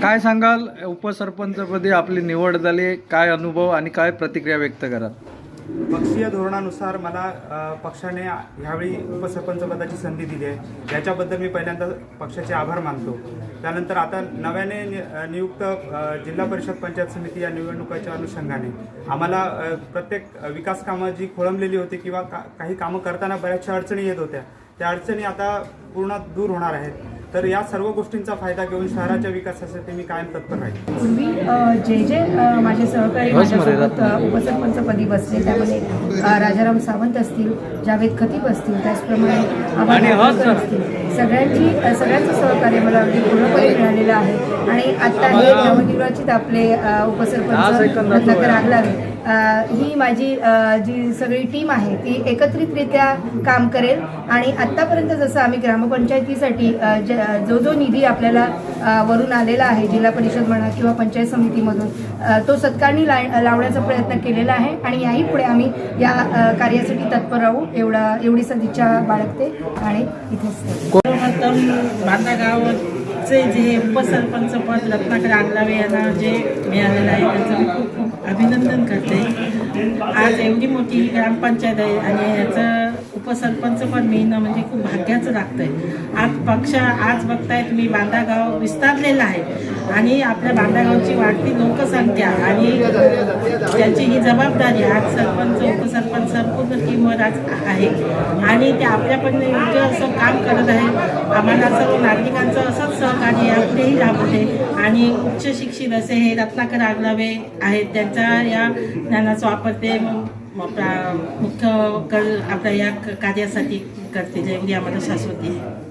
काय सांगाल, उपसरपंचपदी आपली निवड झाली, काय अनुभव आणि काय प्रतिक्रिया व्यक्त कराल? पक्षीय धोरणानुसार मला पक्षाने ह्यावेळी उपसरपंच पदाची संधी दिली आहे, याच्याबद्दल मी पहिल्यांदा पक्षाचे आभार मानतो. त्यानंतर आता नव्याने नियुक्त जिल्हा परिषद पंचायत समिती या निवडणुकीच्या अनुषंगाने आम्हाला प्रत्येक विकास कामं जी खोळंबलेली होती किंवा काही कामं करताना बऱ्याचशा अडचणी येत होत्या, त्या अडचणी आता पूर्ण दूर होणार आहेत. तर या सर्व गोष्टींचा फायदा घेऊन शहराच्या विकासासाठी मी कायम तत्पर राहील. पूर्वी जे माझे सहकारी माझ्यासोबत उपसरपंचपदी बसले, त्यामध्ये राजाराम सावंत असतील, जावेद खतीब असतील, त्याचप्रमाणे असतील, सगळ्यांचं सहकार्य मला अगदी पूर्णपणे मिळालेलं आहे. आणि आत्ता हे नवनिर्वाचित आपले उपसरपंच रत्नाकर आगलावे, ही माझी जी सगळी टीम आहे ती एकत्रितरित्या काम करेल. आणि आत्तापर्यंत जसं आम्ही ग्रामपंचायतीसाठी जो निधी आपल्याला वरून आलेला आहे, जिल्हा परिषद म्हणा किंवा पंचायत समितीमधून, तो सत्कारणी लावण्याचा प्रयत्न केलेला आहे. आणि याही पुढे आम्ही या कार्यासाठी तत्पर राहू, एवढी सदिच्छा बाळगते. आणि इथेच बांधागावचे जे उपसरपंच पद रत्नाकर आगलावे यांना जे मिळालेलं आहे त्याचं मी खूप खूप अभिनंदन करते. आज एवढी मोठी ग्रामपंचायत आहे आणि याचं उपसरपंच पद मिळणं म्हणजे खूप भाग्याचं लागतं आहे. आज बघताय तुम्ही, बांधागाव विस्तारलेलं आहे आणि आपल्या बांधागावची वाढती लोकसंख्या आणि त्याची ही जबाबदारी आज सरपंच उपसरपंच संपूर्ण टीमवर आज आहे आणि ते आपल्याकडनं योग्य असं काम करत आहे. आम्हाला सर्व नागरिकांचं असंच सहकार्य यापुढेही लाभते. आणि उच्च शिक्षित असे हे रत्नाकर आगलावे आहेत, त्यांचा या ज्ञानाचा वापर ते मुख्य आपल्या या कार्यासाठी करते, जेवढी आम्हाला शाश्वती आहे.